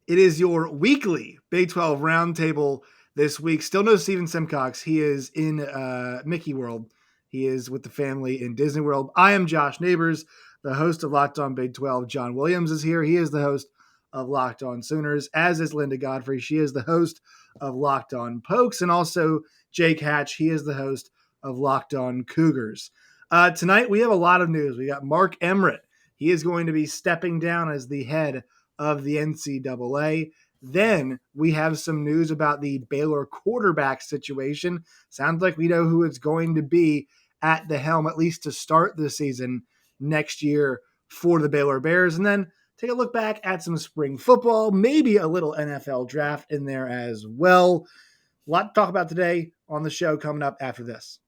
It is your weekly Big 12 Roundtable this week. Still no Steven Simcox. He is in Mickey World. He is with the family in Disney World. I am Josh Neighbors, the host of Locked On Big 12. John Williams is here. He is the host of Locked On Sooners, as is Linda Godfrey. She is the host of Locked On Pokes, and also Jake Hatch. He is the host of Locked On Cougars. Tonight, we have a lot of news. We got Mark Emmert. He is going to be stepping down as the head of the NCAA. Then we have some news about the Baylor quarterback situation. Sounds like we know who it's going to be at the helm, at least to start the season next year for the Baylor Bears. And then take a look back at some spring football, maybe a little NFL draft in there as well. A lot to talk about today on the show coming up after this.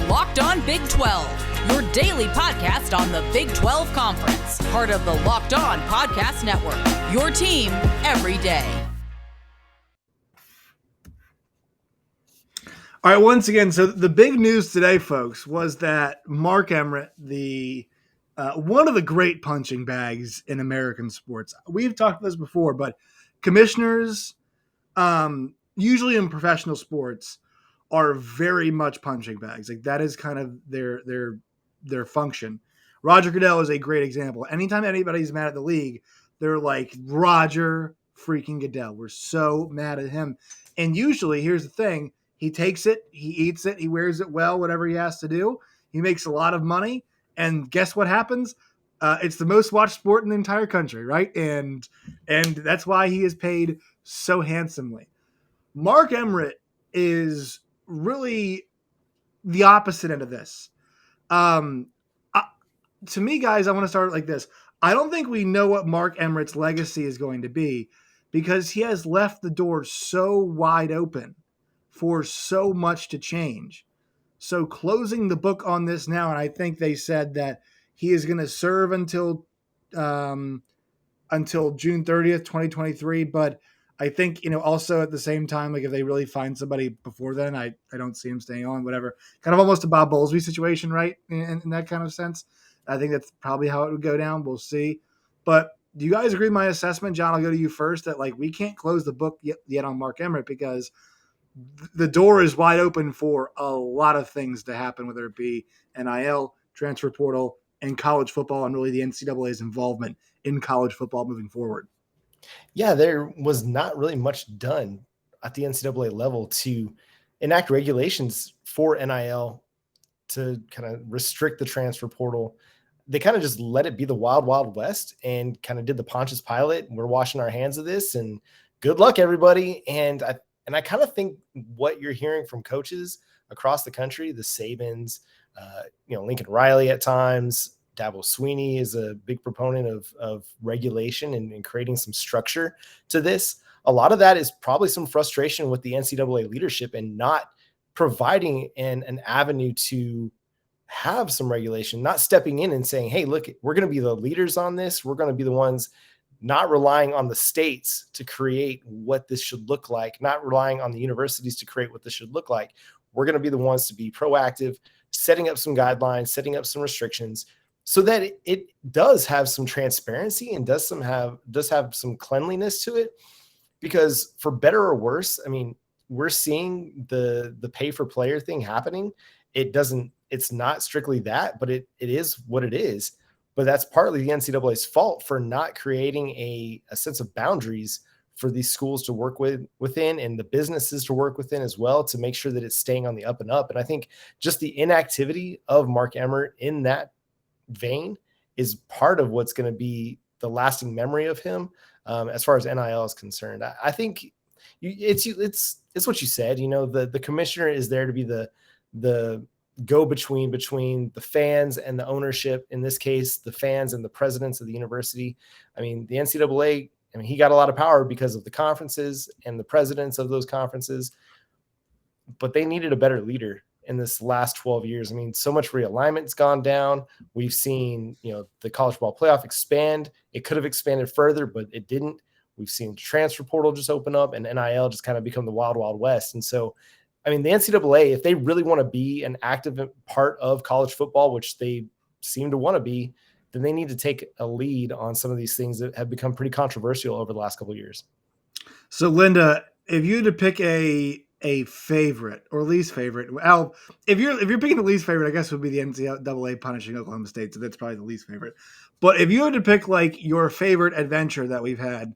Locked On Big 12, your daily podcast on the Big 12 Conference, part of the Locked On Podcast Network, your team every day. All right, once again, so the big news today, folks, was that Mark Emmert, the one of the great punching bags in American sports. We've talked about this before, but commissioners, usually in professional sports, are very much punching bags. Like that is kind of their function. Roger Goodell is a great example. Anytime anybody's mad at the league, they're like, Roger freaking Goodell. We're so mad at him. And usually, here's the thing. He takes it, he eats it, he wears it well, whatever he has to do. He makes a lot of money. And guess what happens? It's the most watched sport in the entire country, right? And that's why he is paid so handsomely. Mark Emmert is really the opposite end of this. To me, guys, I want to start like this. I don't think we know what Mark Emmert's legacy is going to be because he has left the door so wide open for so much to change. So closing the book on this now, and I think they said that he is going to serve until June 30th, 2023, but I think, also at the same time, like if they really find somebody before then, I don't see him staying on, whatever. Kind of almost a Bob Bowlesby situation, right? In that kind of sense. I think that's probably how it would go down. We'll see. But do you guys agree with my assessment? John, I'll go to you first, that like we can't close the book yet on Mark Emmert because the door is wide open for a lot of things to happen, whether it be NIL, transfer portal, and college football, and really the NCAA's involvement in college football moving forward. Yeah, there was not really much done at the NCAA level to enact regulations for NIL to kind of restrict the transfer portal. They kind of just let it be the wild, wild west and kind of did the Pontius Pilate. We're washing our hands of this and good luck, everybody. And I kind of think what you're hearing from coaches across the country, the Sabins, Lincoln Riley at times, Dabo Sweeney is a big proponent of regulation and creating some structure to this. A lot of that is probably some frustration with the NCAA leadership and not providing an avenue to have some regulation, not stepping in and saying, hey, look, we're going to be the leaders on this. We're going to be the ones not relying on the states to create what this should look like, not relying on the universities to create what this should look like. We're going to be the ones to be proactive, setting up some guidelines, setting up some restrictions, so that it does have some transparency and does have some cleanliness to it. Because for better or worse, I mean, we're seeing the pay for player thing happening. It's not strictly that, but it is what it is. But that's partly the NCAA's fault for not creating a sense of boundaries for these schools to work within and the businesses to work within as well, to make sure that it's staying on the up and up. And I think just the inactivity of Mark Emmert in that vein is part of what's going to be the lasting memory of him as far as NIL is concerned. I think it's what you said. The commissioner is there to be the go-between between the fans and the ownership. In this case, the fans and the presidents of the university. I mean, the NCAA, he got a lot of power because of the conferences and the presidents of those conferences, but they needed a better leader in this last 12 years. I mean, so much realignment's gone down. We've seen, the college football playoff expand. It could have expanded further, but it didn't. We've seen transfer portal just open up and NIL just kind of become the wild, wild west. And so I mean, the NCAA, if they really want to be an active part of college football, which they seem to want to be, then they need to take a lead on some of these things that have become pretty controversial over the last couple of years. So, Linda, if you had to pick a favorite or least favorite, well, if you're picking the least favorite, I guess it would be the NCAA punishing Oklahoma State. So that's probably the least favorite. But if you had to pick like your favorite adventure that we've had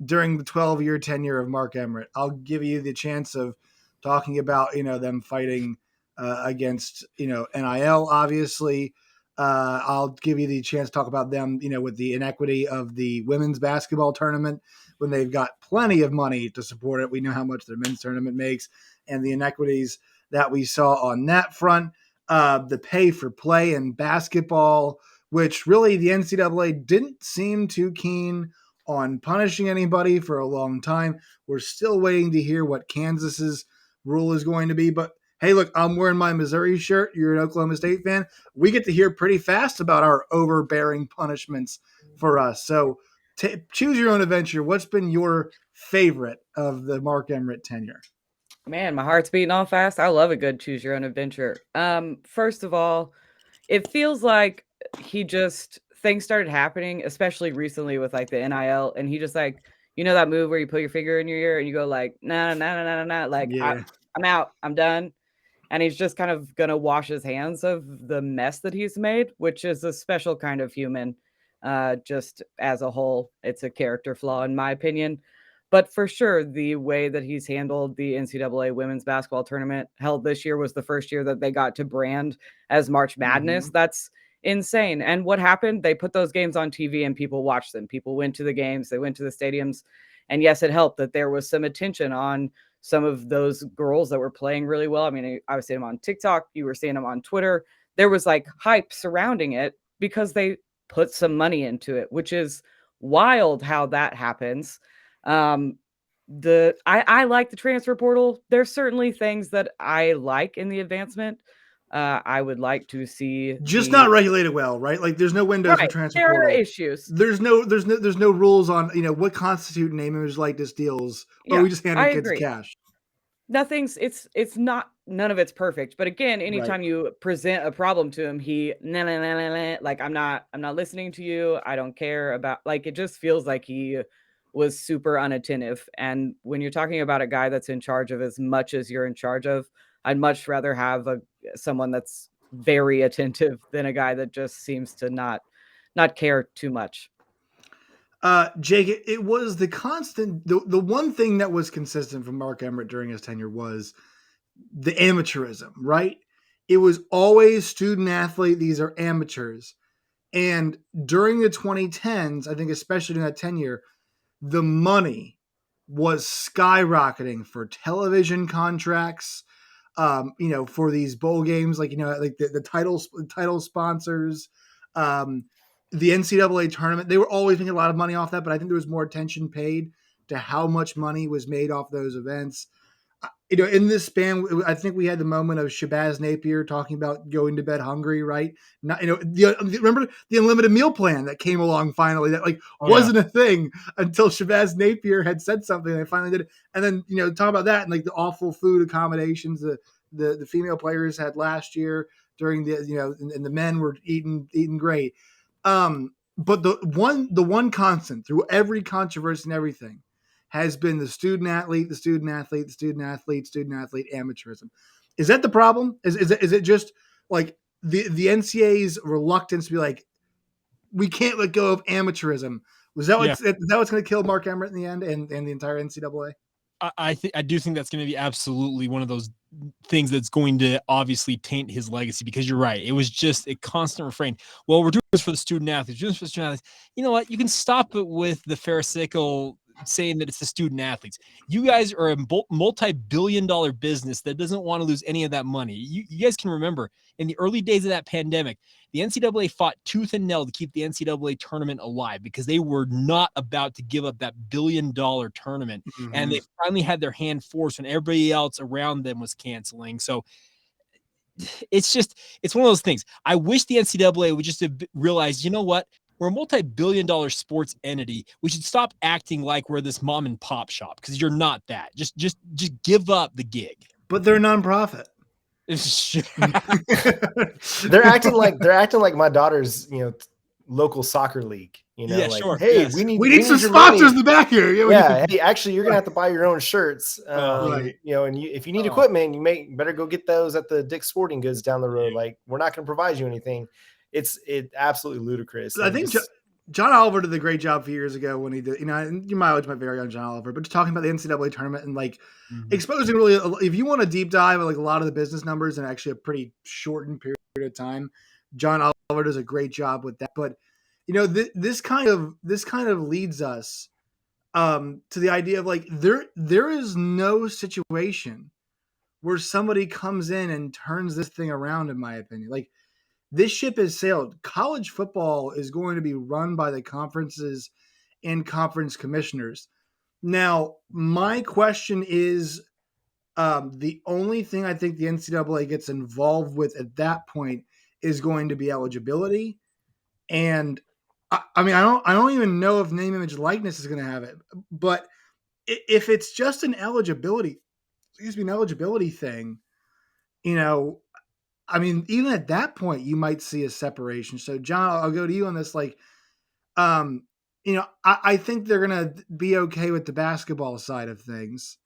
during the 12-year tenure of Mark Emmert, I'll give you the chance of talking about them fighting against NIL, obviously. I'll give you the chance to talk about them, with the inequity of the women's basketball tournament when they've got plenty of money to support it. We know how much their men's tournament makes, and the inequities that we saw on that front. The pay for play in basketball, which really the NCAA didn't seem too keen on punishing anybody for a long time. We're still waiting to hear what Kansas's rule is going to be. But hey, look, I'm wearing my Missouri shirt. You're an Oklahoma State fan. We get to hear pretty fast about our overbearing punishments for us. So choose your own adventure. What's been your favorite of the Mark Emmert tenure? Man, my heart's beating all fast. I love a good choose your own adventure. First of all, it feels like things started happening, especially recently with like the NIL, and he just like, that move where you put your finger in your ear and you go like, nah, like Yeah. I'm out, I'm done. And he's just kind of going to wash his hands of the mess that he's made, which is a special kind of human. Just as a whole, it's a character flaw, in my opinion. But for sure, the way that he's handled the NCAA women's basketball tournament held this year was the first year that they got to brand as March Madness. Mm-hmm. That's insane. And what happened? They put those games on TV and people watched them. People went to the games. They went to the stadiums. And yes, it helped that there was some attention on some of those girls that were playing really well. I mean, I was seeing them on TikTok. You were seeing them on Twitter. There was like hype surrounding it because put some money into it, which is wild how that happens. I like the transfer portal. There's certainly things that I like in the advancement. I would like to see not regulated well, right? Like there's no windows for transfer there portal. Are issues. There's no rules on what constitute name, image, likeness deals. Or we just handed kids cash. None of it's perfect. But again, anytime you present a problem to him, he like I'm not listening to you. I don't care about, like, it just feels like he was super unattentive. And when you're talking about a guy that's in charge of as much as you're in charge of, I'd much rather have someone that's very attentive than a guy that just seems to not care too much. Jake, it was the constant, the one thing that was consistent from Mark Emmert during his tenure was the amateurism, right? It was always student athlete. These are amateurs. And during the 2010s, I think especially in that tenure, the money was skyrocketing for television contracts, for these bowl games, like the title sponsors, the NCAA tournament. They were always making a lot of money off that, but I think there was more attention paid to how much money was made off those events. In this span, I think we had the moment of Shabazz Napier talking about going to bed hungry, right? Remember the unlimited meal plan that came along finally that wasn't a thing until Shabazz Napier had said something and they finally did it. And then, talk about that and like the awful food accommodations the female players had last year during and the men were eating great. But the one constant through every controversy and everything has been the student athlete amateurism. Is that the problem? Is it just like the NCAA's reluctance to be like, we can't let go of amateurism? Is that what's going to kill Mark Emmert in the end and the entire NCAA? I do think that's going to be absolutely one of those things that's going to obviously taint his legacy, because you're right. It was just a constant refrain. Well, we're doing this for the student athletes. You know what? You can stop it with the pharisaical saying that it's the student athletes. You guys are a multi-billion-dollar business that doesn't want to lose any of that money. You guys can remember in the early days of that pandemic, the NCAA fought tooth and nail to keep the NCAA tournament alive because they were not about to give up that billion-dollar tournament. Mm-hmm. And they finally had their hand forced when everybody else around them was canceling. So it's one of those things. I wish the NCAA would just have realized, you know what? We're a multi-billion-dollar sports entity. We should stop acting like we're this mom and pop shop, because you're not that. Just give up the gig. but they're a nonprofit. They're acting like my daughter's, local soccer league. Yeah, like, sure. hey, Yes. we need some your sponsors money. in the back here. Yeah, hey, actually, you're gonna have to buy your own shirts. Right. And if you need equipment, you better go get those at the Dick's Sporting Goods down the road. Like, we're not gonna provide you anything. It's absolutely ludicrous. I think John Oliver did a great job a few years ago when he did, your mileage might vary on John Oliver, but just talking about the NCAA tournament and exposing really, if you want to deep dive at a lot of the business numbers in actually a pretty shortened period of time, John Oliver does a great job with that. But this kind of leads us to the idea of there is no situation where somebody comes in and turns this thing around, in my opinion. This ship has sailed. College football is going to be run by the conferences and conference commissioners. Now, my question is, the only thing I think the NCAA gets involved with at that point is going to be eligibility. And I don't even know if name, image, likeness is going to have it. But if it's just an eligibility thing, even at that point, you might see a separation. So, John, I'll go to you on this. I think they're going to be okay with the basketball side of things,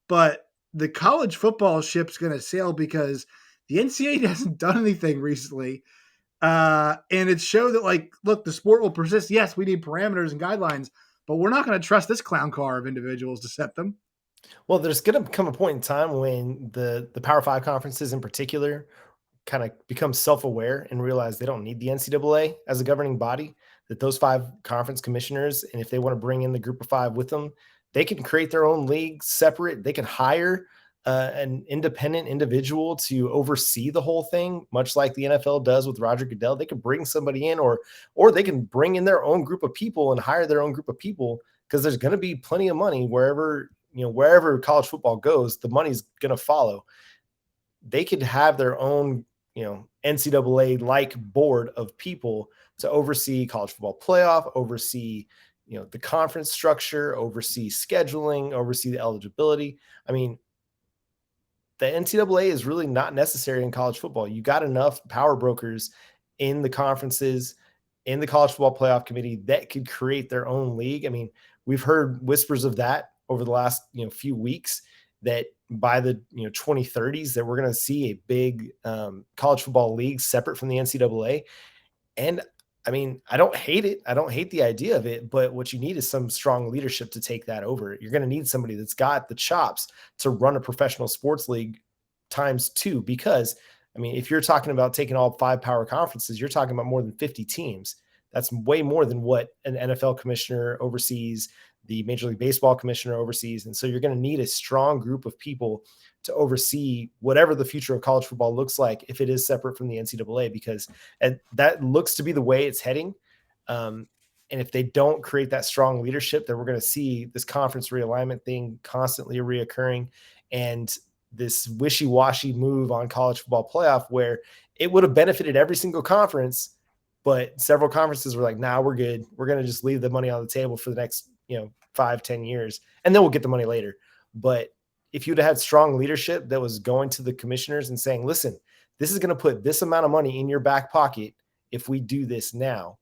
but the college football ship's going to sail because the NCAA hasn't done anything recently. And it showed that, look, the sport will persist. Yes, we need parameters and guidelines, but we're not going to trust this clown car of individuals to set them. Well, there's going to come a point in time when the Power 5 conferences in particular kind of become self-aware and realize they don't need the NCAA as a governing body, that those 5 conference commissioners, and if they want to bring in the group of 5 with them, they can create their own league separate. They can hire an independent individual to oversee the whole thing, much like the NFL does with Roger Goodell. They can bring somebody in, or they can bring in their own group of people and hire their own group of people, because there's going to be plenty of money wherever college football goes. The money's going to follow. They could have their own, NCAA like board of people to oversee college football playoff, oversee, the conference structure, oversee scheduling, oversee the eligibility. I mean, the NCAA is really not necessary in college football. You got enough power brokers in the conferences, in the college football playoff committee that could create their own league. I mean, we've heard whispers of that over the last, few weeks, that by the 2030s that we're going to see a big college football league separate from the NCAA. And I mean, I don't hate it. I don't hate the idea of it, but what you need is some strong leadership to take that over. You're going to need somebody that's got the chops to run a professional sports league ×2, because I mean, if you're talking about taking all 5 power conferences, you're talking about more than 50 teams. That's way more than what an NFL commissioner oversees, the Major League Baseball commissioner oversees. And so you're going to need a strong group of people to oversee whatever the future of college football looks like if it is separate from the NCAA, because that looks to be the way it's heading. And if they don't create that strong leadership, then we're going to see this conference realignment thing constantly reoccurring, and this wishy-washy move on college football playoff where it would have benefited every single conference, but several conferences were like, nah, we're good. We're going to just leave the money on the table for the next 5-10 years, and then we'll get the money later. But if you'd have had strong leadership that was going to the commissioners and saying, listen, this is going to put this amount of money in your back pocket if we do this now,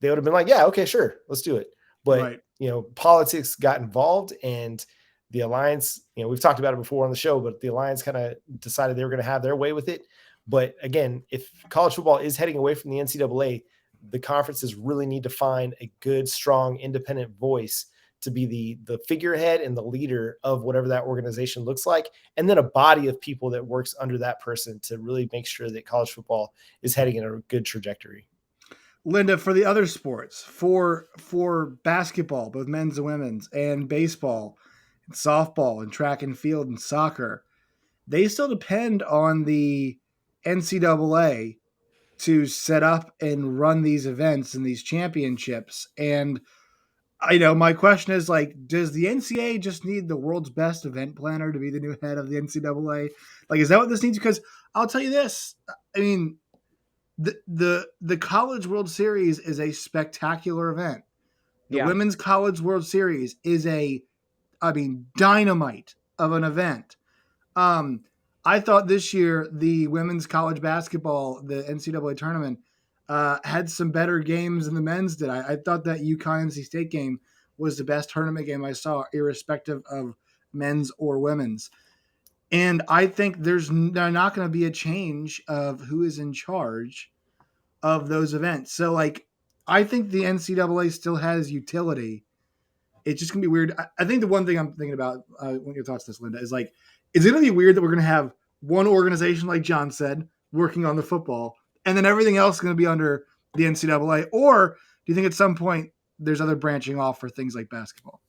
they would have been like, yeah, okay, sure, let's do it. But politics got involved, and the alliance, we've talked about it before on the show, but the alliance kind of decided they were going to have their way with it. But again, if college football is heading away from the NCAA, the conferences really need to find a good, strong, independent voice to be the figurehead and the leader of whatever that organization looks like, and then a body of people that works under that person to really make sure that college football is heading in a good trajectory. Linda, for the other sports, for basketball, both men's and women's, and baseball, and softball, and track and field, and soccer, they still depend on the NCAA to set up and run these events and these championships. And I know my question is, does the NCAA just need the world's best event planner to be the new head of the NCAA? Is that what this needs? Because I'll tell you this, I mean, the College World Series is a spectacular event. The Women's College World Series is dynamite of an event. I thought this year the women's college basketball, the NCAA tournament, had some better games than the men's did. I thought that UConn NC State game was the best tournament game I saw, irrespective of men's or women's. And I think there's not going to be a change of who is in charge of those events. So, like, I think the NCAA still has utility. It's just going to be weird. I think the one thing I'm thinking about when your thoughts on this, Linda, is like, is it going to be weird that we're going to have one organization, like John said, working on the football, and then everything else is going to be under the NCAA? Or do you think at some point there's other branching off for things like basketball?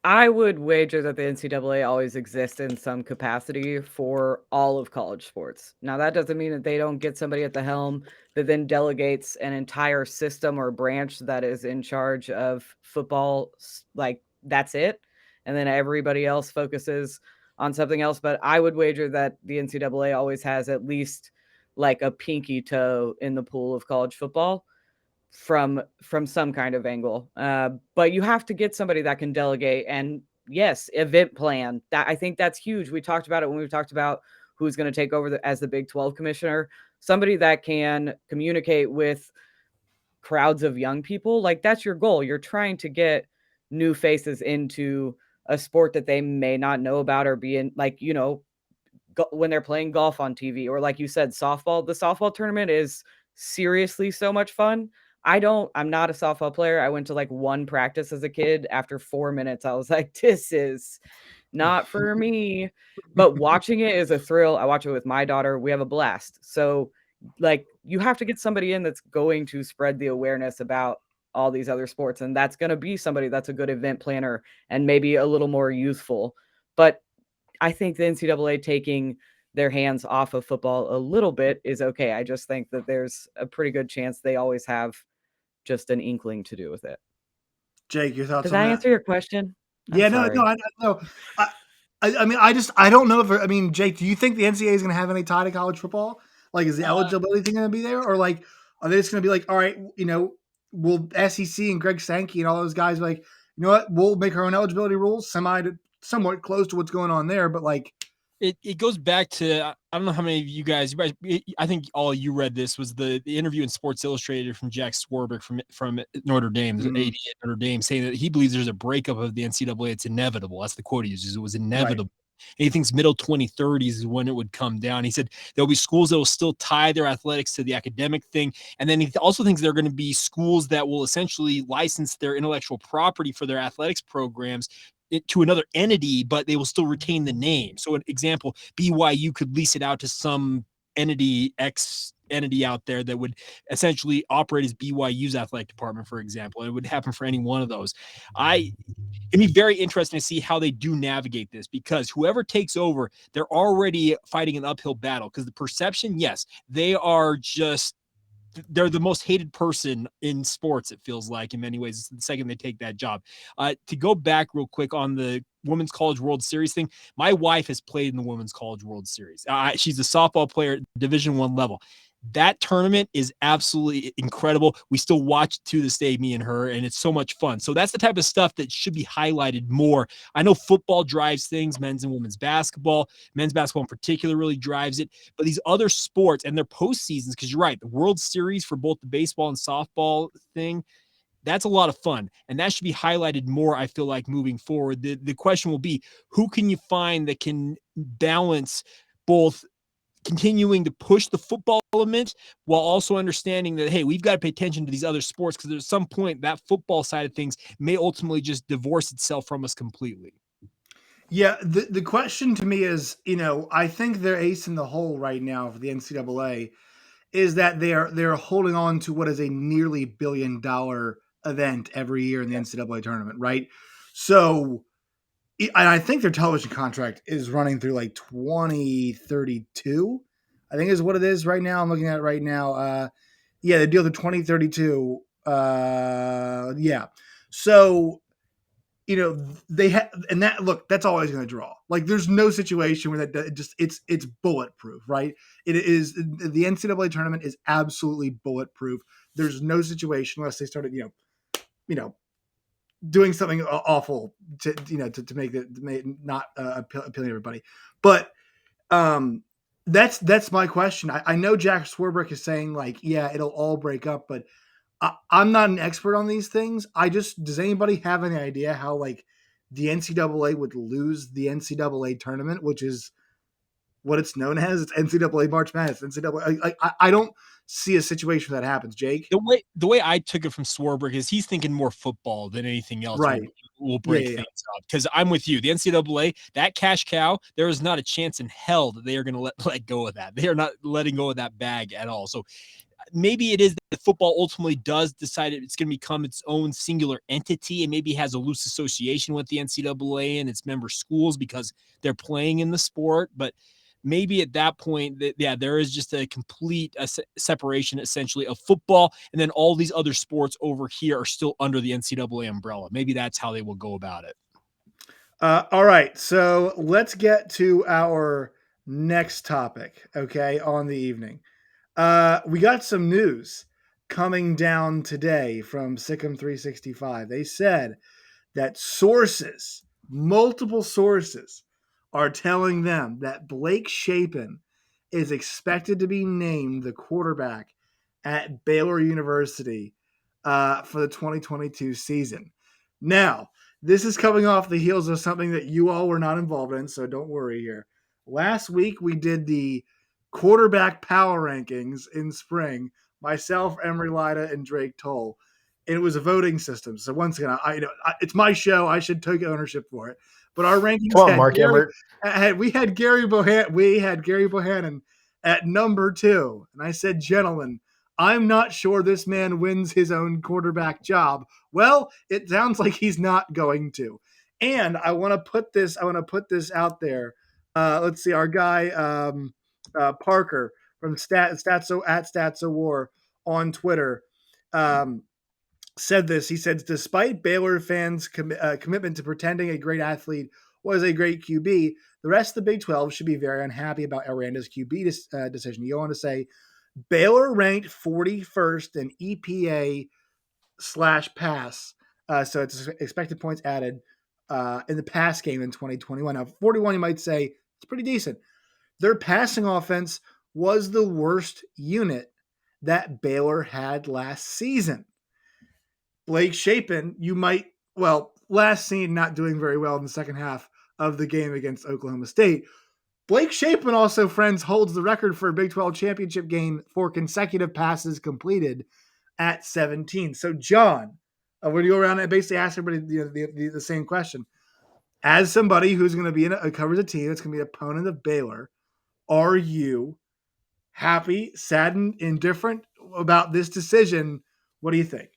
I would wager that the NCAA always exists in some capacity for all of college sports. Now, that doesn't mean that they don't get somebody at the helm that then delegates an entire system or branch that is in charge of football, like that's it. And then everybody else focuses on something else. But I would wager that the NCAA always has at least like a pinky toe in the pool of college football from some kind of angle. But you have to get somebody that can delegate, and yes, event plan. That, I think that's huge. We talked about it when we talked about who's going to take over as the Big 12 commissioner. Somebody that can communicate with crowds of young people. Like, that's your goal. You're trying to get new faces into a sport that they may not know about or be in, like, you know, when they're playing golf on TV, or like you said, softball. The softball tournament is seriously so much fun. I'm not a softball player. I went to like one practice as a kid. After 4 minutes, I was like, this is not for me. But watching it is a thrill. I watch it with my daughter. We have a blast. So, like, you have to get somebody in that's going to spread the awareness about all these other sports. And that's going to be somebody that's a good event planner and maybe a little more youthful. But I think the NCAA taking their hands off of football a little bit is okay. I just think that there's a pretty good chance they always have just an inkling to do with it. Jake, your thoughts Does on that that? answer your question? Yeah, no, I know. I mean, I don't know if, I mean, Jake, do you think the NCAA is going to have any tie to college football? Like, is the eligibility thing going to be there? Or, like, are they just going to be like, all right, you know, will SEC and Greg Sankey and all those guys be like, you know what, we'll make our own eligibility rules, somewhat close to what's going on there, but like, it goes back to, I don't know how many of you guys, I think all you read this, was the interview in Sports Illustrated from Jack Swarbrick from Notre Dame, the AD at Notre Dame, saying that he believes there's a breakup of the NCAA. It's inevitable. That's the quote he uses. It was inevitable. Right. And he thinks middle 2030s is when it would come down. He said there'll be schools that will still tie their athletics to the academic thing. And then he also thinks there are going to be schools that will essentially license their intellectual property for their athletics programs to another entity, but they will still retain the name. So an example, BYU could lease it out to some entity out there that would essentially operate as BYU's athletic department, for example. And it would happen for any one of those. It'd be very interesting to see how they do navigate this, because whoever takes over, they're already fighting an uphill battle, because the perception, yes, they're the most hated person in sports, it feels like, in many ways, the second they take that job. To go back real quick on the Women's College World Series thing, my wife has played in the Women's College World Series. She's a softball player at Division I level. That tournament is absolutely incredible. We still watch it to this day, me and her, and it's so much fun. So that's the type of stuff that should be highlighted more. I know football drives things, men's and women's basketball in particular really drives it, but these other sports and their postseasons, because you're right, the World Series for both the baseball and softball thing, that's a lot of fun, and that should be highlighted more, I feel like, moving forward. The question will be, who can you find that can balance both continuing to push the football element while also understanding that, hey, we've got to pay attention to these other sports, because at some point that football side of things may ultimately just divorce itself from us completely. Yeah, the question to me is, you know, I think their ace in the hole right now for the NCAA is that they're holding on to what is a nearly $1 billion event every year in the NCAA tournament, right? So, and I think their television contract is running through like 2032, I think is what it is right now. I'm looking at it right now. Yeah, the deal to 2032. Yeah. So, you know, they have, and that, look, that's always going to draw. Like, there's no situation where that just, it's bulletproof, right? It is, the NCAA tournament is absolutely bulletproof. There's no situation unless they started, you know, doing something awful to make it not appealing to everybody. But that's my question. I know Jack Swarbrick is saying like, yeah, it'll all break up, but I'm not an expert on these things. Does anybody have any idea how like the NCAA would lose the NCAA tournament, which is what it's known as? It's NCAA March Madness. NCAA. I don't see a situation where that happens. Jake, the way I took it from Swarbrick is he's thinking more football than anything else. right? Will break things up, because I'm with you. The NCAA, that cash cow, there is not a chance in hell that they are going to let go of that. They are not letting go of that bag at all. So maybe it is that football ultimately does decide it's going to become its own singular entity, and maybe has a loose association with the NCAA and its member schools because they're playing in the sport. But maybe at that point, there is just a complete separation essentially of football, and then all these other sports over here are still under the NCAA umbrella. Maybe that's how they will go about it. All right, so let's get to our next topic, okay, on the evening. We got some news coming down today from Sikkim 365. They said that multiple sources, are telling them that Blake Shapen is expected to be named the quarterback at Baylor University for the 2022 season. Now, this is coming off the heels of something that you all were not involved in, so don't worry here. Last week, we did the quarterback power rankings in spring, myself, Emery Lida, and Drake Toll. And it was a voting system. So once again, it's my show. I should take ownership for it. But our rankings Come on, Mark Emmert. we had Gerry Bohanon at number 2. And I said, gentlemen, I'm not sure this man wins his own quarterback job. Well, it sounds like he's not going to. And I want to put this out there. Let's see, our guy Parker from Statso War on Twitter said this. He said, despite Baylor fans' commitment to pretending a great athlete was a great QB, the rest of the Big 12 should be very unhappy about Aranda's QB decision. You go on to say, Baylor ranked 41st in EPA/pass, so it's expected points added in the pass game in 2021. Now, 41, you might say, it's pretty decent. Their passing offense was the worst unit that Baylor had last season. Blake Shapen, last seen not doing very well in the second half of the game against Oklahoma State. Blake Shapen also, friends, holds the record for a Big 12 championship game for consecutive passes completed at 17. So, John, we're going to go around and basically ask everybody the same question. As somebody who's going to be covers a team that's going to be an opponent of Baylor, are you happy, saddened, indifferent about this decision? What do you think?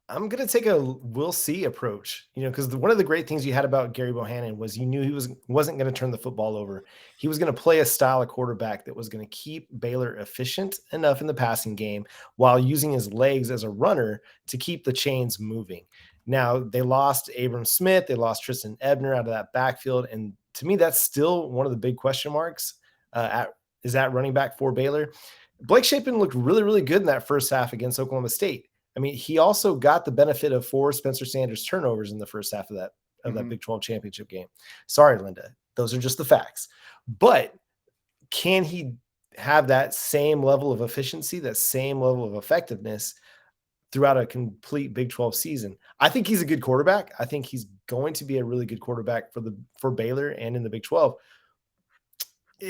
I'm going to take a we'll see approach, because one of the great things you had about Gerry Bohanon was you knew he wasn't going to turn the football over. He was going to play a style of quarterback that was going to keep Baylor efficient enough in the passing game while using his legs as a runner to keep the chains moving. Now, they lost Abram Smith. They lost Tristan Ebner out of that backfield. And to me, that's still one of the big question marks is that running back for Baylor. Blake Shapen looked really, really good in that first half against Oklahoma State. I mean, he also got the benefit of 4 Spencer Sanders turnovers in the first half of that Big 12 championship game. Sorry, Linda. Those are just the facts. But can he have that same level of efficiency, that same level of effectiveness throughout a complete Big 12 season? I think he's a good quarterback. I think he's going to be a really good quarterback for Baylor and in the Big 12.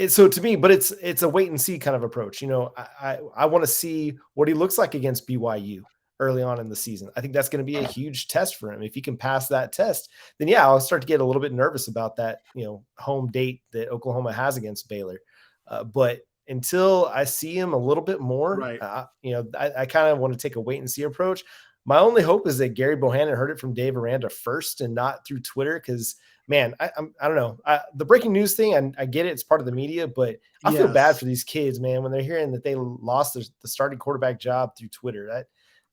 So to me, but it's a wait and see kind of approach. I want to see what he looks like against BYU early on in the season. I think that's going to be a huge test for him. If he can pass that test, then yeah, I'll start to get a little bit nervous about that, home date that Oklahoma has against Baylor. But until I see him a little bit more, right. I kind of want to take a wait and see approach. My only hope is that Gerry Bohanon heard it from Dave Aranda first and not through Twitter. Cause man, I don't know. The breaking news thing, I get it. It's part of the media, but I feel bad for these kids, man, when they're hearing that they lost the starting quarterback job through Twitter.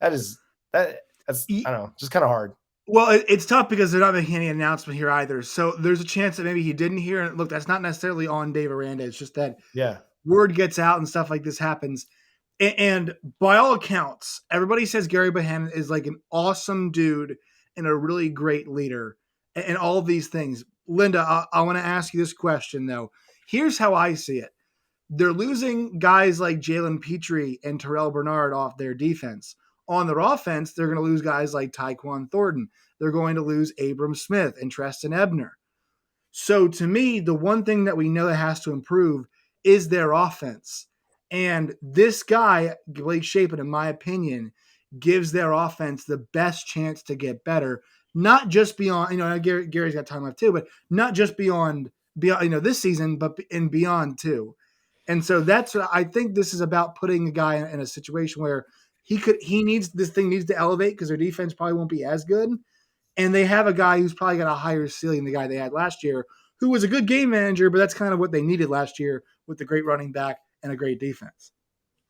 That's I don't know, just kind of hard. Well, it's tough because they're not making any announcement here either. So there's a chance that maybe he didn't hear it. Look, that's not necessarily on Dave Aranda. It's just that word gets out and stuff like this happens. And by all accounts, everybody says Gerry Bohanon is like an awesome dude and a really great leader and all of these things. Linda, I want to ask you this question, though. Here's how I see it. They're losing guys like Jalen Petrie and Terrell Bernard off their defense. On their offense, they're going to lose guys like Tyquan Thornton. They're going to lose Abram Smith and Treston Ebner. So to me, the one thing that we know that has to improve is their offense. And this guy, Blake Shapen, in my opinion, gives their offense the best chance to get better, not just beyond, Gary's got time left too, but not just beyond, this season, but and beyond too. And so that's what I think this is about, putting a guy in a situation where this thing needs to elevate because their defense probably won't be as good. And they have a guy who's probably got a higher ceiling than the guy they had last year, who was a good game manager, but that's kind of what they needed last year with the great running back and a great defense.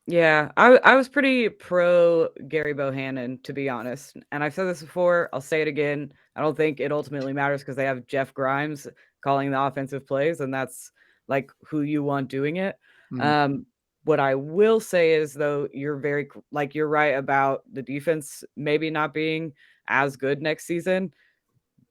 Yeah, I was pretty pro Gerry Bohanon, to be honest. And I've said this before, I'll say it again. I don't think it ultimately matters because they have Jeff Grimes calling the offensive plays, and that's like who you want doing it. Mm-hmm. What I will say is, though, you're right about the defense maybe not being as good next season.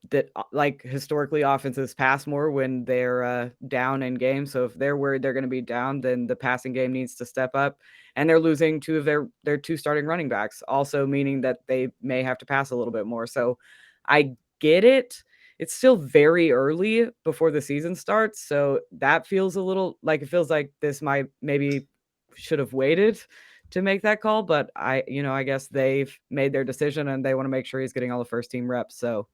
That like historically offenses pass more when they're down in games. So if they're worried they're going to be down, then the passing game needs to step up. And they're losing two of their two starting running backs, also meaning that they may have to pass a little bit more. So I get it. It's still very early before the season starts. So that feels a little like, it feels like this maybe should have waited to make that call. But I guess they've made their decision and they want to make sure he's getting all the first team reps. So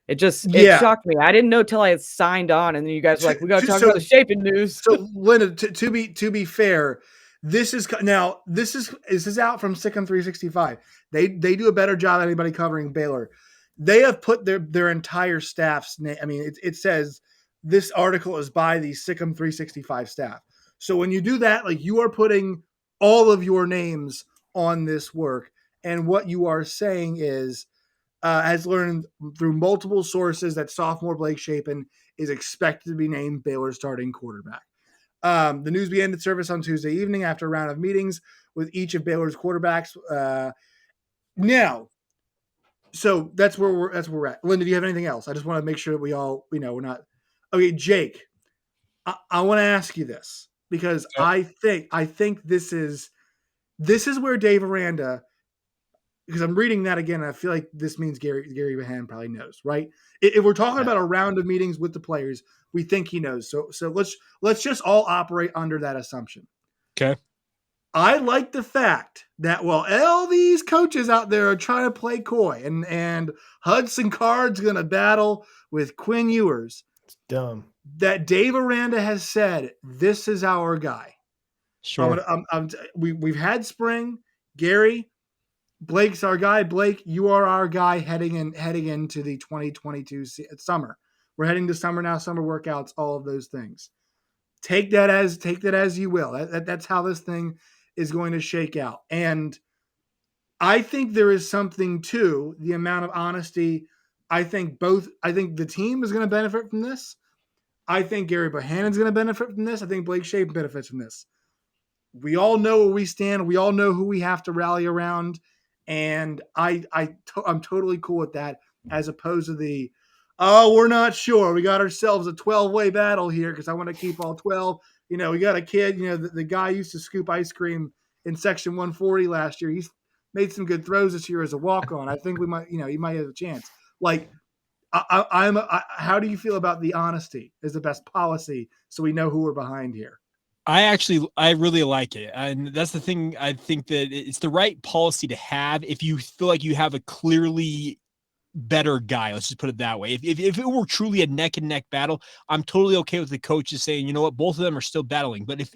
it shocked me. I didn't know till I had signed on, and then you guys were like, "We got to talk about the Shapen news." So, Linda, to be fair, this is out from Sikkim 365. They do a better job than anybody covering Baylor. They have put their entire staff's name. I mean, it says this article is by the Sikkim 365 staff. So when you do that, like, you are putting all of your names on this work, and what you are saying is, has learned through multiple sources that sophomore Blake Shapen is expected to be named Baylor's starting quarterback. The news began its service on Tuesday evening after a round of meetings with each of Baylor's quarterbacks. Now, so that's where we're at. Linda, do you have anything else? I just want to make sure that we're not. Okay, Jake, I want to ask you this because I think this is where Dave Aranda, because I'm reading that again, and I feel like this means Gerry Bohanon probably knows, right? If we're talking about a round of meetings with the players, we think he knows. So let's just all operate under that assumption. Okay. I like the fact that while all these coaches out there are trying to play coy, and Hudson Card's going to battle with Quinn Ewers, it's dumb. That Dave Aranda has said, this is our guy. Sure. We've had spring. Gary, Blake's our guy. Blake, you are our guy heading into the 2022 summer. We're heading to summer now, summer workouts, all of those things. Take that as you will. That's how this thing is going to shake out. And I think there is something to the amount of honesty. I think the team is going to benefit from this. I think Gerry Bohanon's going to benefit from this. I think Blake Shapen benefits from this. We all know where we stand. We all know who we have to rally around. And I'm totally cool with that, as opposed to we're not sure. We got ourselves a 12-way battle here because I want to keep all 12. We got a kid, the guy used to scoop ice cream in section 140 last year. He's made some good throws this year as a walk-on. I think we might, he might have a chance. Like, how do you feel about the honesty as the best policy so we know who we're behind here? I really like it. And that's the thing. I think that it's the right policy to have if you feel like you have a clearly better guy. Let's just put it that way. If it were truly a neck and neck battle, I'm totally okay with the coaches saying, you know what, both of them are still battling. But if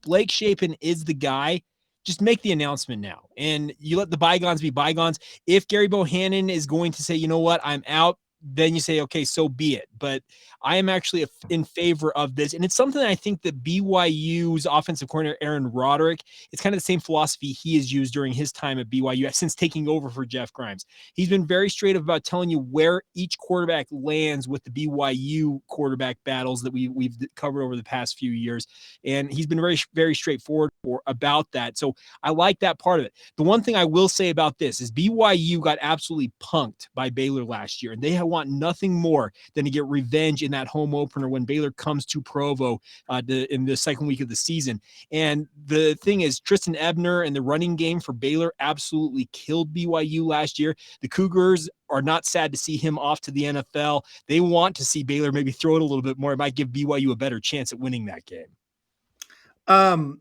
Blake Shapen is the guy, just make the announcement now and you let the bygones be bygones. If Gerry Bohanon is going to say, you know what, I'm out, then you say, okay, so be it. But I am actually in favor of this. And it's something I think that BYU's offensive coordinator, Aaron Roderick, it's kind of the same philosophy he has used during his time at BYU since taking over for Jeff Grimes. He's been very straight about telling you where each quarterback lands with the BYU quarterback battles that we've covered over the past few years. And he's been very, very straightforward about that. So I like that part of it. The one thing I will say about this is BYU got absolutely punked by Baylor last year, and they want nothing more than to get revenge in that home opener when Baylor comes to Provo in the second week of the season. And the thing is, Tristan Ebner and the running game for Baylor absolutely killed BYU last year. The Cougars are not sad to see him off to the NFL. They want to see Baylor maybe throw it a little bit more. It might give BYU a better chance at winning that game. And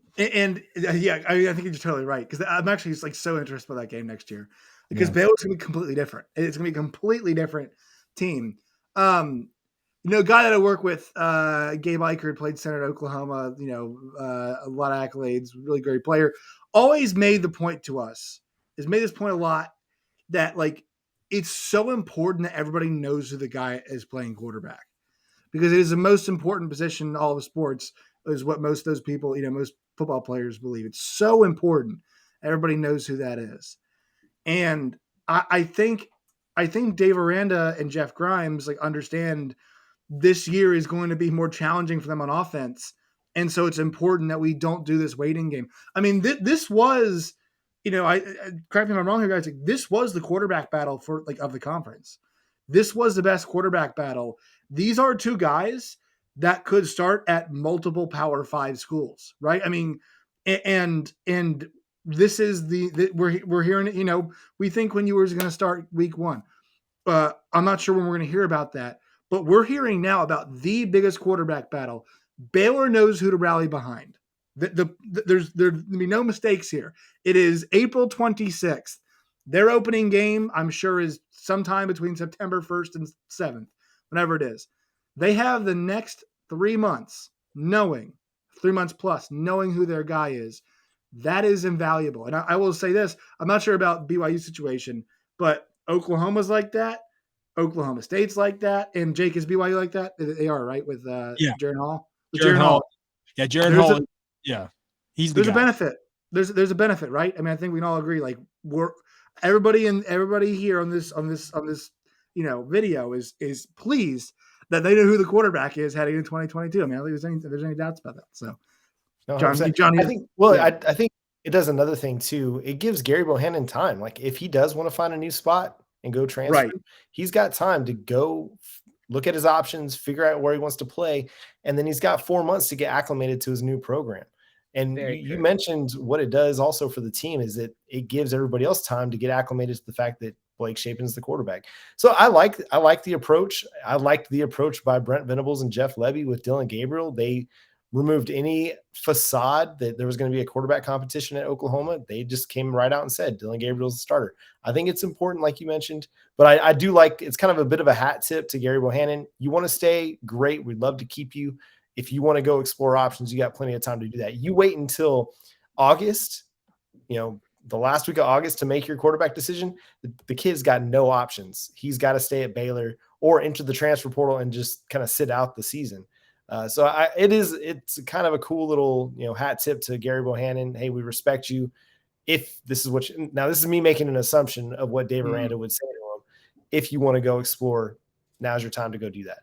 yeah, I think you're totally right, because I'm actually just like so interested by that game next year, because Baylor's gonna be completely different. It's gonna be a completely different team. A guy that I work with, Gabe Eichert, played center at Oklahoma. A lot of accolades, really great player. Always made the point to us. Has made this point a lot that like it's so important that everybody knows who the guy is playing quarterback, because it is the most important position in all of sports. Is what most of those people, most football players believe. It's so important. Everybody knows who that is. And I think Dave Aranda and Jeff Grimes like understand this year is going to be more challenging for them on offense. And so it's important that we don't do this waiting game. I mean, this was, correct me if I'm wrong here, guys. Like, this was the quarterback battle of the conference. This was the best quarterback battle. These are two guys that could start at multiple Power 5 schools, right? I mean, and this is we're hearing it. We think when you were going to start week 1. I'm not sure when we're going to hear about that, but we're hearing now about the biggest quarterback battle. Baylor knows who to rally behind. There's be no mistakes here. It is April 26th. Their opening game, I'm sure, is sometime between September 1st and 7th, whenever it is. They have the next 3 months, 3 months plus, knowing who their guy is. That is invaluable. And I will say this, I'm not sure about BYU's situation, but Oklahoma's like that. Oklahoma State's like that. And Jake, is BYU like that? They are, right? With Jaron Hall? With Jaron Hall. Yeah, Jaron Hall. He's the guy. There's a benefit. There's a benefit, right? I mean, I think we can all agree, like everybody here on this video is pleased that they know who the quarterback is heading into 2022. I mean, I don't think there's any doubts about that. So, no, John, I think it does another thing too. It gives Gerry Bohanon time. Like if he does want to find a new spot and go transfer, he's got time to go look at his options, figure out where he wants to play, and then he's got 4 months to get acclimated to his new program. And you mentioned what it does also for the team is that it gives everybody else time to get acclimated to the fact that Blake Shapen is the quarterback. So I like the approach. I liked the approach by Brent Venables and Jeff Lebby with Dylan Gabriel. They removed any facade that there was going to be a quarterback competition at Oklahoma. They just came right out and said Dylan Gabriel's the starter. I think it's important, like you mentioned, but I do like, it's kind of a bit of a hat tip to Gerry Bohanon. You want to stay? Great. We'd love to keep you. If you want to go explore options, you got plenty of time to do that. You wait until August, the last week of August to make your quarterback decision. The kid's got no options. He's got to stay at Baylor or enter the transfer portal and just kind of sit out the season. It's kind of a cool little, hat tip to Gerry Bohanon. Hey, we respect you. If this is now this is me making an assumption of what Dave Aranda would say to him. If you want to go explore, now's your time to go do that.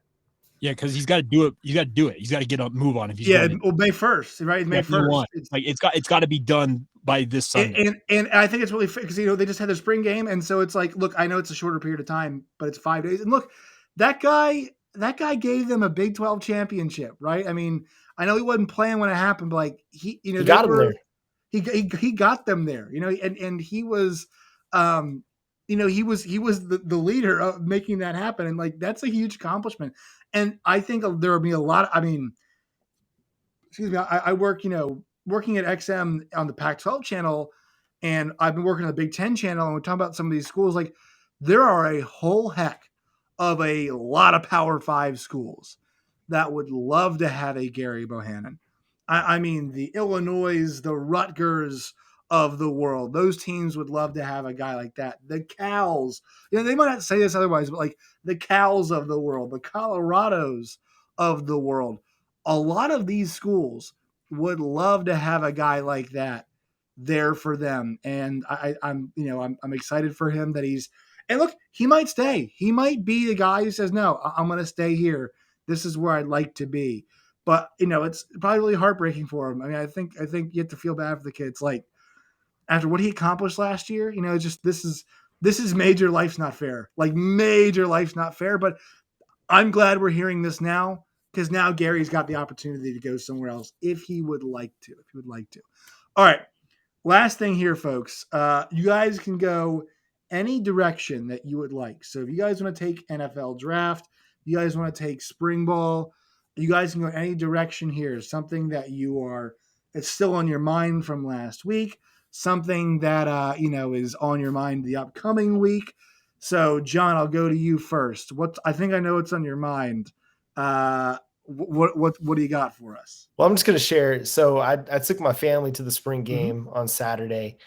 Yeah, because he's got to do it. He's got to do it. He's got to get a move on. If he's May 1st, right? May 1st. It's got to be done by this Sunday. And I think it's really because they just had their spring game, and so it's like, look, I know it's a shorter period of time, but it's 5 days. And look, that guy gave them a Big 12 championship, right? I mean, I know he wasn't playing when it happened, but like he got him there. He got them there, and he was. He was the leader of making that happen. And like, that's a huge accomplishment. And I think there will be a lot. I work, working at XM on the Pac-12 channel, and I've been working on the Big 10 channel. And we're talking about some of these schools. Like, there are a whole heck of a lot of Power 5 schools that would love to have a Gerry Bohanon. I mean, the Illinois, the Rutgers, of the world. Those teams would love to have a guy like that. The Cals, they might not say this otherwise, but like the Cals of the world, the Colorados of the world, a lot of these schools would love to have a guy like that there for them. And I'm excited for him that and look, he might stay. He might be the guy who says, no, I'm going to stay here. This is where I'd like to be. But, it's probably really heartbreaking for him. I mean, I think you have to feel bad for the kids. Like, after what he accomplished last year, just this is major life's not fair. Like, major life's not fair. But I'm glad we're hearing this now, because now Gary's got the opportunity to go somewhere else if he would like to. All right. Last thing here, folks. You guys can go any direction that you would like. So if you guys want to take NFL draft, you guys want to take spring ball, you guys can go any direction here. Something that it's still on your mind from last week, something that is on your mind the upcoming week. So John, I'll go to you first. I think I know what's on your mind. What do you got for us? Well, I'm just going to share. So I took my family to the spring game on Saturday,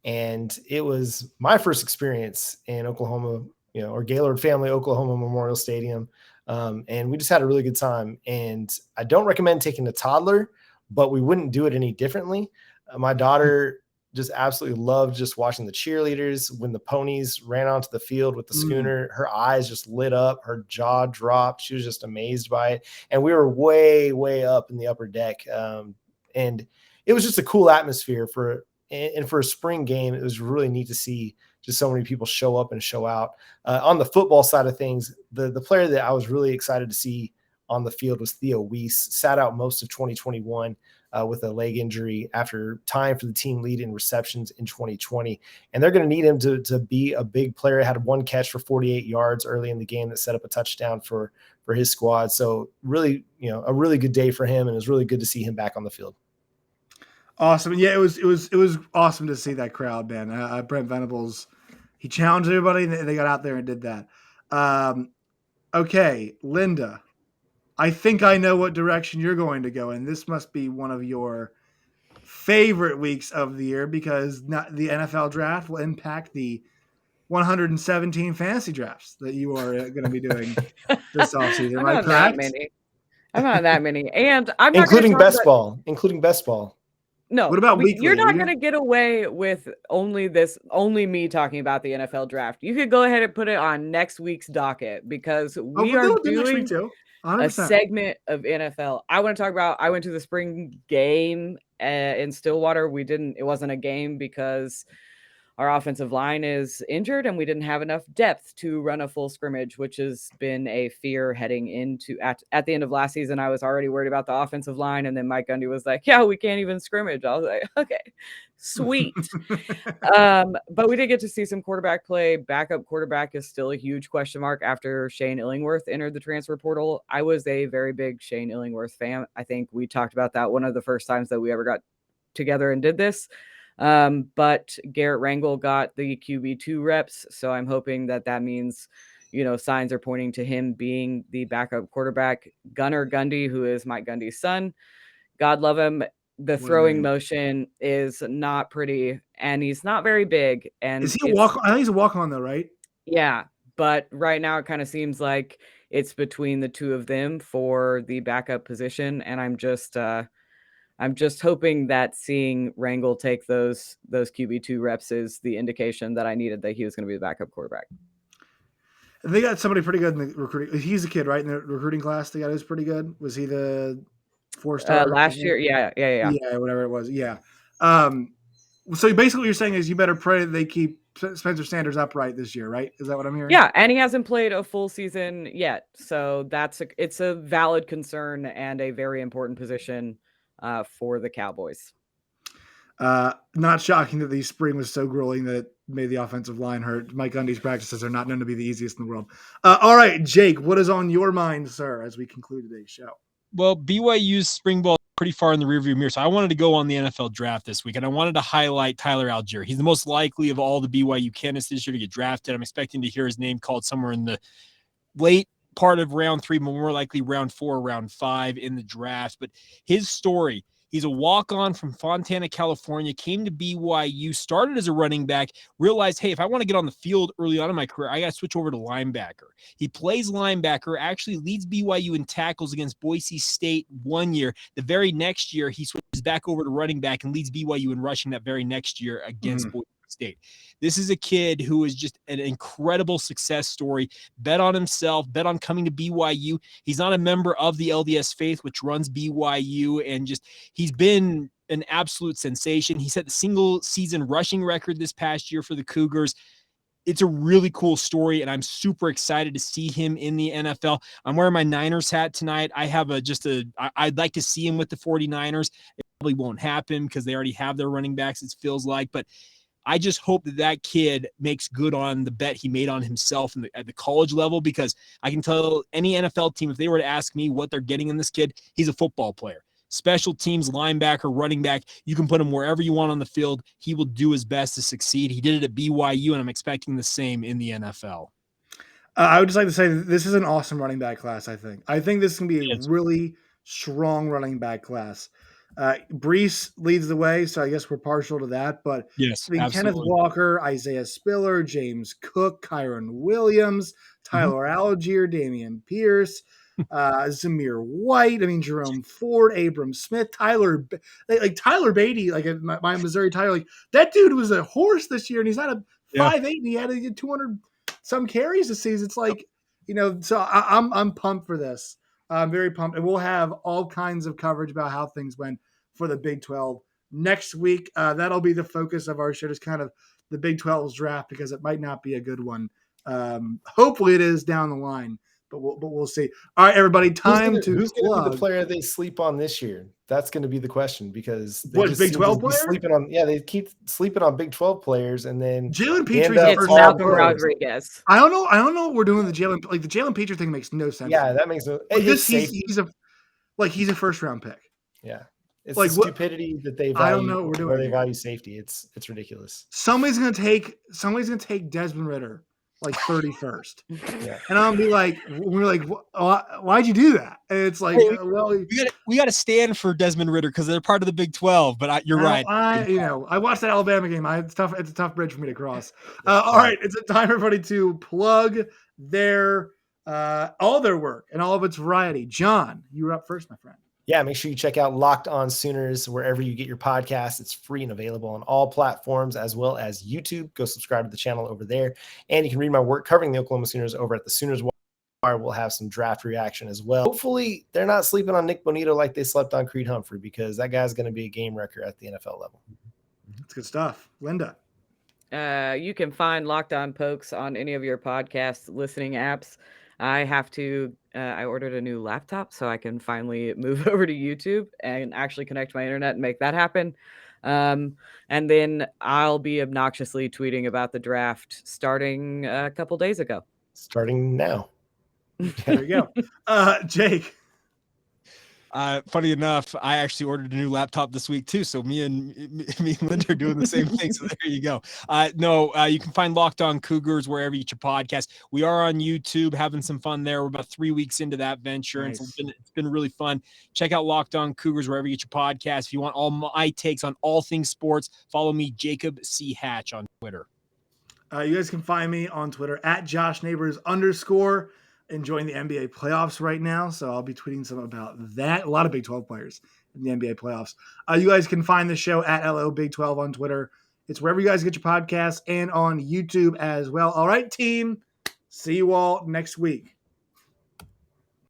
and it was my first experience in Oklahoma, or Gaylord Family Oklahoma Memorial Stadium. And we just had a really good time. And I don't recommend taking a toddler, but we wouldn't do it any differently. My daughter just absolutely loved just watching the cheerleaders. When the ponies ran onto the field with the schooner, her eyes just lit up, her jaw dropped. She was just amazed by it. And we were way, way up in the upper deck. And it was just a cool atmosphere for a spring game. It was really neat to see just so many people show up and show out. On the football side of things, the player that I was really excited to see on the field was Theo Weiss. Sat out most of 2021 with a leg injury after tying for the team lead in receptions in 2020. And they're going to need him to be a big player. Had one catch for 48 yards early in the game that set up a touchdown for his squad. So really, a really good day for him, and it was really good to see him back on the field. Awesome. Yeah, it was awesome to see that crowd, man. Brent Venables, he challenged everybody, and they got out there and did that. Okay, Linda, I think I know what direction you're going to go in. This must be one of your favorite weeks of the year, because the NFL draft will impact the 117 fantasy drafts that you are going to be doing this offseason. I'm not that many. I'm not that many. And I'm not including best ball. No. What about weekly? You're not going to get away with only me talking about the NFL draft. You could go ahead and put it on next week's docket, because we are doing a segment of NFL. I want to talk about, I went to the spring game in Stillwater. It wasn't a game because our offensive line is injured and we didn't have enough depth to run a full scrimmage, which has been a fear heading into at the end of last season. I was already worried about the offensive line. And then Mike Gundy was like, yeah, we can't even scrimmage. I was like, okay, sweet. But we did get to see some quarterback play. Backup quarterback is still a huge question mark after Shane Illingworth entered the transfer portal. I was a very big Shane Illingworth fan. I think we talked about that one of the first times that we ever got together and did this. But Garrett Rangel got the QB2 reps. So I'm hoping that means, signs are pointing to him being the backup quarterback. Gunnar Gundy, who is Mike Gundy's son, God love him. The throwing motion is not pretty, and he's not very big. And is he a walk? I think he's a walk-on though, right? Yeah. But right now it kind of seems like it's between the two of them for the backup position. And I'm just hoping that seeing Rangel take those QB2 reps is the indication that I needed that he was going to be the backup quarterback. They got somebody pretty good in the recruiting. He's a kid, right? In the recruiting class, they got who's pretty good. Was he the 4-star last year? Yeah, whatever it was. Yeah. So basically, what you're saying is you better pray that they keep Spencer Sanders upright this year, right? Is that what I'm hearing? Yeah, and he hasn't played a full season yet, so it's a valid concern and a very important position for the Cowboys. Not shocking that the spring was so grueling that it made the offensive line hurt. Mike Gundy's practices are not known to be the easiest in the world. All right, Jake, what is on your mind, sir, as we conclude today's show? Well, BYU's spring ball is pretty far in the rearview mirror, so I wanted to go on the NFL draft this week, and I wanted to highlight Tyler Algier. He's the most likely of all the BYU candidates this year to get drafted. I'm expecting to hear his name called somewhere in the late part of round 3, but more likely round 4, round 5 in the draft. But his story He's a walk-on from Fontana, California, came to BYU, started as a running back, realized, hey, if I want to get on the field early on in my career, I got to switch over to linebacker. He plays linebacker, actually leads BYU in tackles against Boise State one year. The very next year, he switches back over to running back and leads BYU in rushing that very next year against Boise State. This is a kid who is just an incredible success story. Bet on himself, bet on coming to BYU. He's not a member of the LDS Faith, which runs BYU, and just he's been an absolute sensation. He set the single season rushing record this past year for the Cougars. It's a really cool story, and I'm super excited to see him in the NFL. I'm wearing my Niners hat tonight. I have I'd like to see him with the 49ers. It probably won't happen because they already have their running backs, it feels like, but I just hope that kid makes good on the bet he made on himself at the college level, because I can tell any NFL team, if they were to ask me what they're getting in this kid, he's a football player. Special teams, linebacker, running back, you can put him wherever you want on the field. He will do his best to succeed. He did it at BYU, and I'm expecting the same in the NFL. I would just like to say that this is an awesome running back class, I think. I think this can be a really strong running back class. Brees leads the way, so I guess we're partial to that. But yes, Kenneth Walker, Isaiah Spiller, James Cook, Kyron Williams, Tyler Algier, Damian Pierce, Zamir White. I mean, Jerome Ford, Abram Smith, Tyler Beatty, like my Missouri Tyler. Like that dude was a horse this year, and he's not a 5'8", and he had to get 200 some carries this season. It's like, so I'm pumped for this. I'm very pumped, and we'll have all kinds of coverage about how things went for the Big 12 next week. That'll be the focus of our show, just kind of the Big 12's draft, because it might not be a good one. Hopefully it is down the line, but we'll see. All right, everybody, who's going to be the player they sleep on this year? That's going to be the question, because they Big 12 player? They keep sleeping on Big 12 players, and then Jalen Petrie. It's Malcolm Rodriguez. I don't know what we're doing with the Jalen Petrie thing makes no sense. Yeah, that makes no sense. He's a first round pick. Yeah. It's like the stupidity that they value. I don't know what we're doing. Where they value safety. It's ridiculous. Somebody's gonna take Desmond Ridder like 31st. Yeah. And I'll be like, we're like, why'd you do that? And it's like, we got to stand for Desmond Ridder because they're part of the Big 12. But you're right. I watched that Alabama game. It's tough. It's a tough bridge for me to cross. All right, it's a time for everybody to plug their all their work and all of its variety. John, you were up first, my friend. Yeah, make sure you check out Locked On Sooners wherever you get your podcasts. It's free and available on all platforms as well as YouTube. Go subscribe to the channel over there. And you can read my work covering the Oklahoma Sooners over at the Sooners Wire. We'll have some draft reaction as well. Hopefully, they're not sleeping on Nick Bonito like they slept on Creed Humphrey, because that guy's going to be a game wrecker at the NFL level. That's good stuff. Linda. You can find Locked On Pokes on any of your podcast listening apps. I ordered a new laptop so I can finally move over to YouTube and actually connect my internet and make that happen. And then I'll be obnoxiously tweeting about the draft starting a couple days ago. Starting now. There you go. Jake. Funny enough, I actually ordered a new laptop this week too. So me and Linda are doing the same thing. So there you go. You can find Locked On Cougars wherever you get your podcast. We are on YouTube having some fun there. We're about 3 weeks into that venture. Nice. And it's been really fun. Check out Locked On Cougars wherever you get your podcast. If you want all my takes on all things sports, follow me, Jacob C. Hatch, on Twitter. You guys can find me on Twitter at @JoshNeighbors_. Enjoying the NBA playoffs right now, so I'll be tweeting some about that. A lot of Big 12 players in the NBA playoffs. You guys can find the show at LO Big 12 on Twitter. It's wherever you guys get your podcasts and on YouTube as well. All right, team. See you all next week.